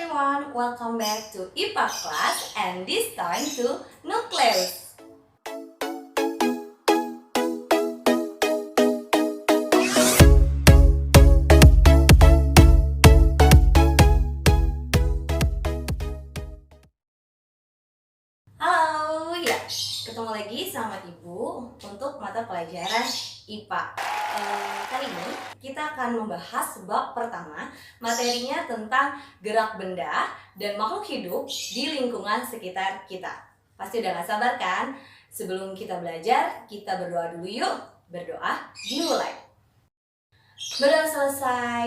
everyone, welcome back to IPA class and this time to Nucleus. Halo, ya, ketemu lagi sama Ibu untuk mata pelajaran IPA. Kali ini kita akan membahas bab pertama, materinya tentang gerak benda dan makhluk hidup di lingkungan sekitar kita. Pasti udah gak sabar kan? Sebelum kita belajar, kita berdoa dulu yuk. Berdoa dimulai. Berdoa selesai.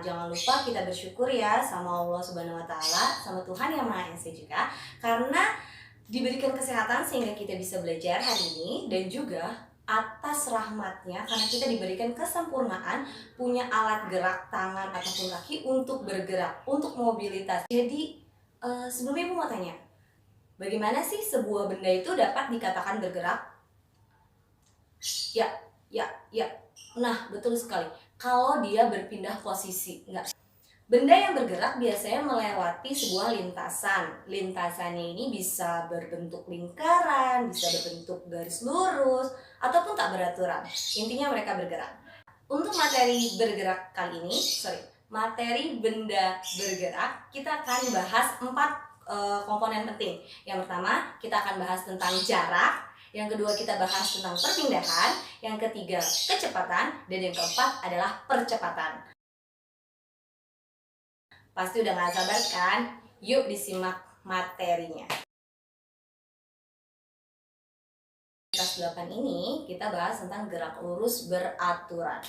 Jangan lupa kita bersyukur ya sama Allah Subhanahu wa Ta'ala, sama Tuhan Yang Maha Esa juga, karena diberikan kesehatan sehingga kita bisa belajar hari ini, dan juga atas rahmatnya karena kita diberikan kesempurnaan punya alat gerak tangan ataupun kaki untuk bergerak, untuk mobilitas. Jadi sebelumnya Ibu mau tanya, bagaimana sih sebuah benda itu dapat dikatakan bergerak? Ya. Nah, betul sekali. Kalau dia berpindah posisi, enggak. Benda yang bergerak biasanya melewati sebuah lintasan. Lintasannya ini bisa berbentuk lingkaran, bisa berbentuk garis lurus, ataupun tak beraturan. Intinya mereka bergerak. Untuk materi bergerak kali ini, materi benda bergerak, kita akan bahas 4 komponen penting. Yang pertama, kita akan bahas tentang jarak. Yang kedua, kita bahas tentang perpindahan. Yang ketiga, kecepatan. Dan yang keempat adalah percepatan. Pasti udah gak sabar kan? Yuk disimak materinya. Kelas 8 ini kita bahas tentang gerak lurus beraturan.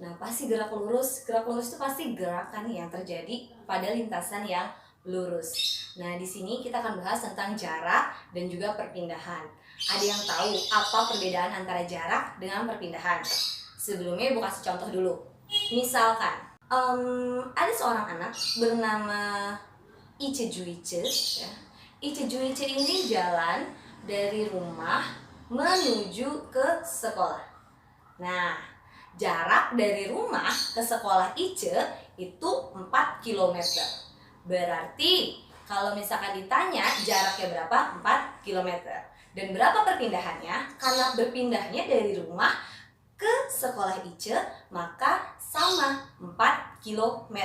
Nah, pasti gerak lurus itu pasti gerakan yang terjadi pada lintasan yang lurus. Nah, di sini kita akan bahas tentang jarak dan juga perpindahan. Ada yang tahu apa perbedaan antara jarak dengan perpindahan? Sebelumnya Ibu kasih contoh dulu. Misalkan ada seorang anak bernama Ice Juice, ya. Ice Juice ini jalan dari rumah menuju ke sekolah. Nah, jarak dari rumah ke sekolah Ice itu 4 km. Berarti kalau misalkan ditanya jaraknya berapa? 4 km. Dan berapa perpindahannya? Karena berpindahnya dari rumah ke sekolah Ice, maka sama 4 km.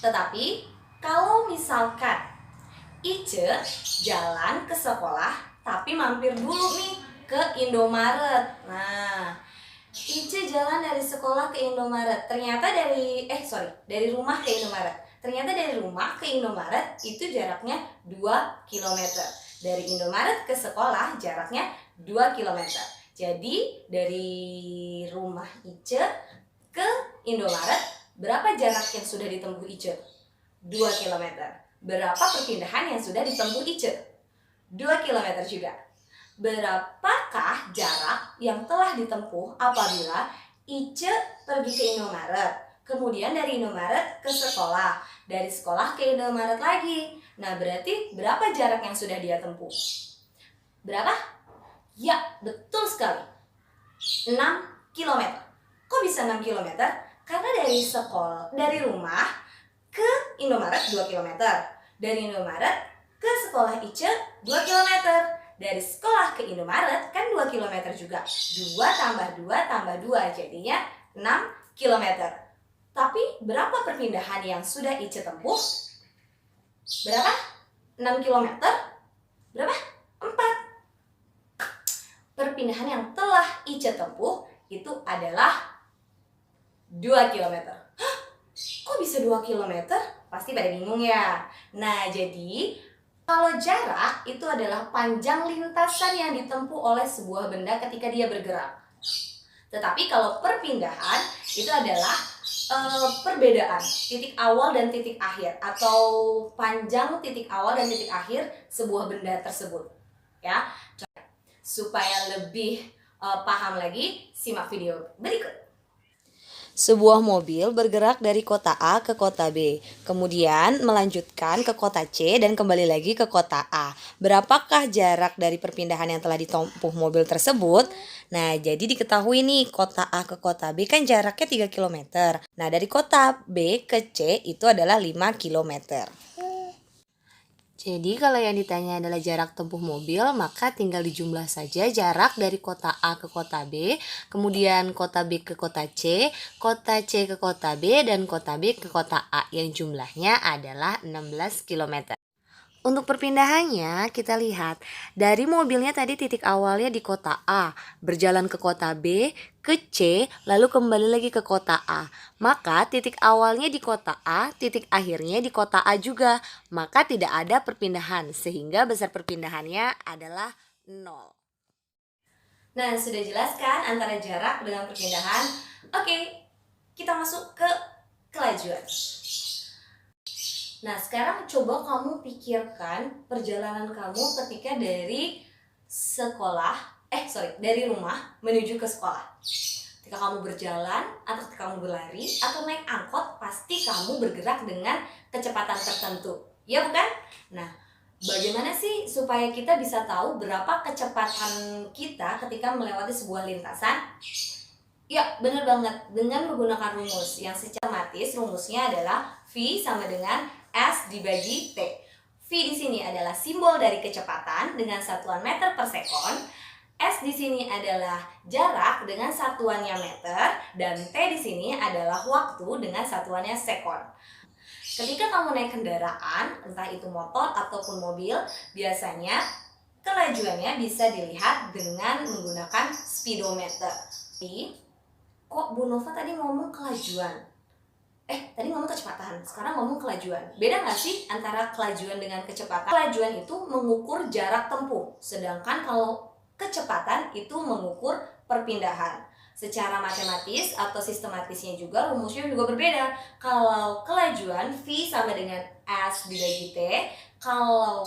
Tetapi kalau misalkan Ice jalan ke sekolah tapi mampir dulu nih ke Indomaret. Nah, Ice jalan dari sekolah ke Indomaret. Ternyata dari rumah ke Indomaret. Ternyata dari rumah ke Indomaret itu jaraknya 2 km. Dari Indomaret ke sekolah jaraknya 2 km. Jadi dari rumah Ice ke Indomaret, berapa jarak yang sudah ditempuh Ice? 2 km. Berapa perpindahan yang sudah ditempuh Ice? 2 km juga. Berapakah jarak yang telah ditempuh apabila Ice pergi ke Indomaret, kemudian dari Indomaret ke sekolah, dari sekolah ke Indomaret lagi? Nah, berarti berapa jarak yang sudah dia tempuh? Berapa? Ya, betul sekali. 6 km. Kok bisa 6 km? Karena dari rumah ke Indomaret 2 km. Dari Indomaret ke sekolah Ice 2 km. Dari sekolah ke Indomaret kan 2 km juga. 2 tambah 2 tambah 2 jadinya 6 km. Tapi berapa perpindahan yang sudah Ice tempuh? Berapa? 6 km? Berapa? 4. Perpindahan yang telah Ice tempuh itu adalah 2 km. Hah? Kok bisa 2 km? Pasti pada bingung ya. Nah, jadi kalau jarak itu adalah panjang lintasan yang ditempuh oleh sebuah benda ketika dia bergerak. Tetapi kalau perpindahan itu adalah perbedaan titik awal dan titik akhir, atau panjang titik awal dan titik akhir sebuah benda tersebut. Ya, supaya lebih paham lagi, simak video berikut. Sebuah mobil bergerak dari kota A ke kota B, kemudian melanjutkan ke kota C dan kembali lagi ke kota A. Berapakah jarak dari perpindahan yang telah ditempuh mobil tersebut? Nah, jadi diketahui nih, kota A ke kota B kan jaraknya 3 kilometer. Nah, dari kota B ke C itu adalah 5 kilometer. Jadi kalau yang ditanya adalah jarak tempuh mobil, maka tinggal dijumlah saja jarak dari kota A ke kota B, kemudian kota B ke kota C ke kota B, dan kota B ke kota A yang jumlahnya adalah 16 km. Untuk perpindahannya, kita lihat dari mobilnya tadi titik awalnya di kota A, berjalan ke kota B, ke C, lalu kembali lagi ke kota A. Maka titik awalnya di kota A, titik akhirnya di kota A juga. Maka tidak ada perpindahan, sehingga besar perpindahannya adalah 0. Nah, sudah jelas kan antara jarak dengan perpindahan? Oke, kita masuk ke kelajuan. Nah, sekarang coba kamu pikirkan perjalanan kamu ketika dari dari rumah menuju ke sekolah. Ketika kamu berjalan, atau ketika kamu berlari, atau naik angkot, pasti kamu bergerak dengan kecepatan tertentu. Ya bukan? Nah, bagaimana sih supaya kita bisa tahu berapa kecepatan kita ketika melewati sebuah lintasan? Ya, benar banget. Dengan menggunakan rumus yang secara matematis, rumusnya adalah V sama dengan S dibagi T. V di sini adalah simbol dari kecepatan dengan satuan meter per sekon. S di sini adalah jarak dengan satuannya meter, dan T di sini adalah waktu dengan satuannya sekon. Ketika kamu naik kendaraan, entah itu motor ataupun mobil, biasanya kelajuannya bisa dilihat dengan menggunakan speedometer. Kok Bu Nova tadi ngomong kelajuan? Tadi ngomong kecepatan, sekarang ngomong kelajuan. Beda nggak sih antara kelajuan dengan kecepatan? Kelajuan itu mengukur jarak tempuh, sedangkan kalau kecepatan itu mengukur perpindahan. Secara matematis atau sistematisnya juga rumusnya juga berbeda. Kalau kelajuan V sama dengan S dibagi T, kalau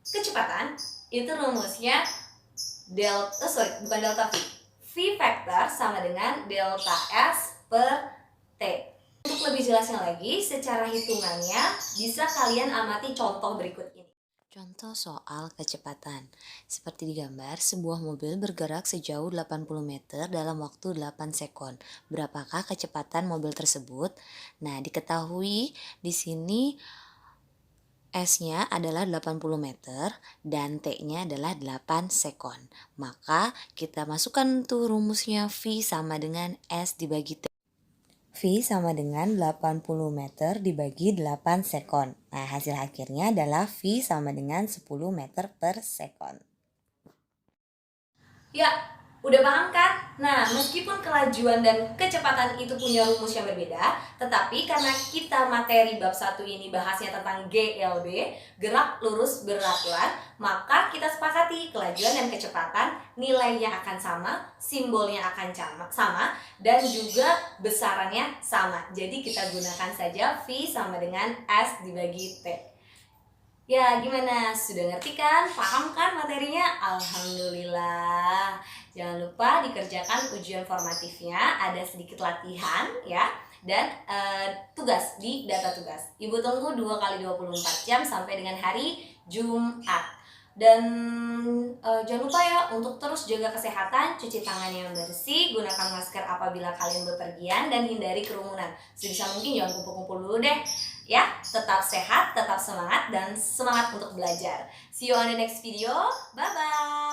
kecepatan itu rumusnya bukan delta V. V vector sama dengan delta S per T. Untuk lebih jelasnya lagi, secara hitungannya bisa kalian amati contoh berikut ini. Contoh soal kecepatan. Seperti digambar, sebuah mobil bergerak sejauh 80 meter dalam waktu 8 sekon. Berapakah kecepatan mobil tersebut? Nah, diketahui di sini S-nya adalah 80 meter dan T-nya adalah 8 sekon. Maka kita masukkan tuh rumusnya V sama dengan S dibagi T. V sama dengan 80 meter dibagi 8 sekon. Nah, hasil akhirnya adalah V sama dengan 10 meter per sekon. Ya, udah paham kan? Nah, meskipun kelajuan dan kecepatan itu punya rumus yang berbeda, tetapi karena kita materi bab 1 ini bahasnya tentang GLB, gerak lurus beraturan, maka kita sepakati kelajuan dan kecepatan nilainya akan sama, simbolnya akan sama, dan juga besarannya sama. Jadi kita gunakan saja V sama dengan S dibagi T. Ya, gimana? Sudah ngerti kan? Paham kan materinya? Alhamdulillah. Jangan lupa dikerjakan ujian formatifnya, ada sedikit latihan ya, dan tugas di data tugas. Ibu tunggu 2 kali 24 jam sampai dengan hari Jumat. Dan jangan lupa ya untuk terus jaga kesehatan, cuci tangan yang bersih, gunakan masker apabila kalian bepergian, dan hindari kerumunan. Sebisa mungkin jangan kumpul-kumpul dulu deh. Ya, tetap sehat, tetap semangat, dan semangat untuk belajar. See you on the next video. Bye-bye.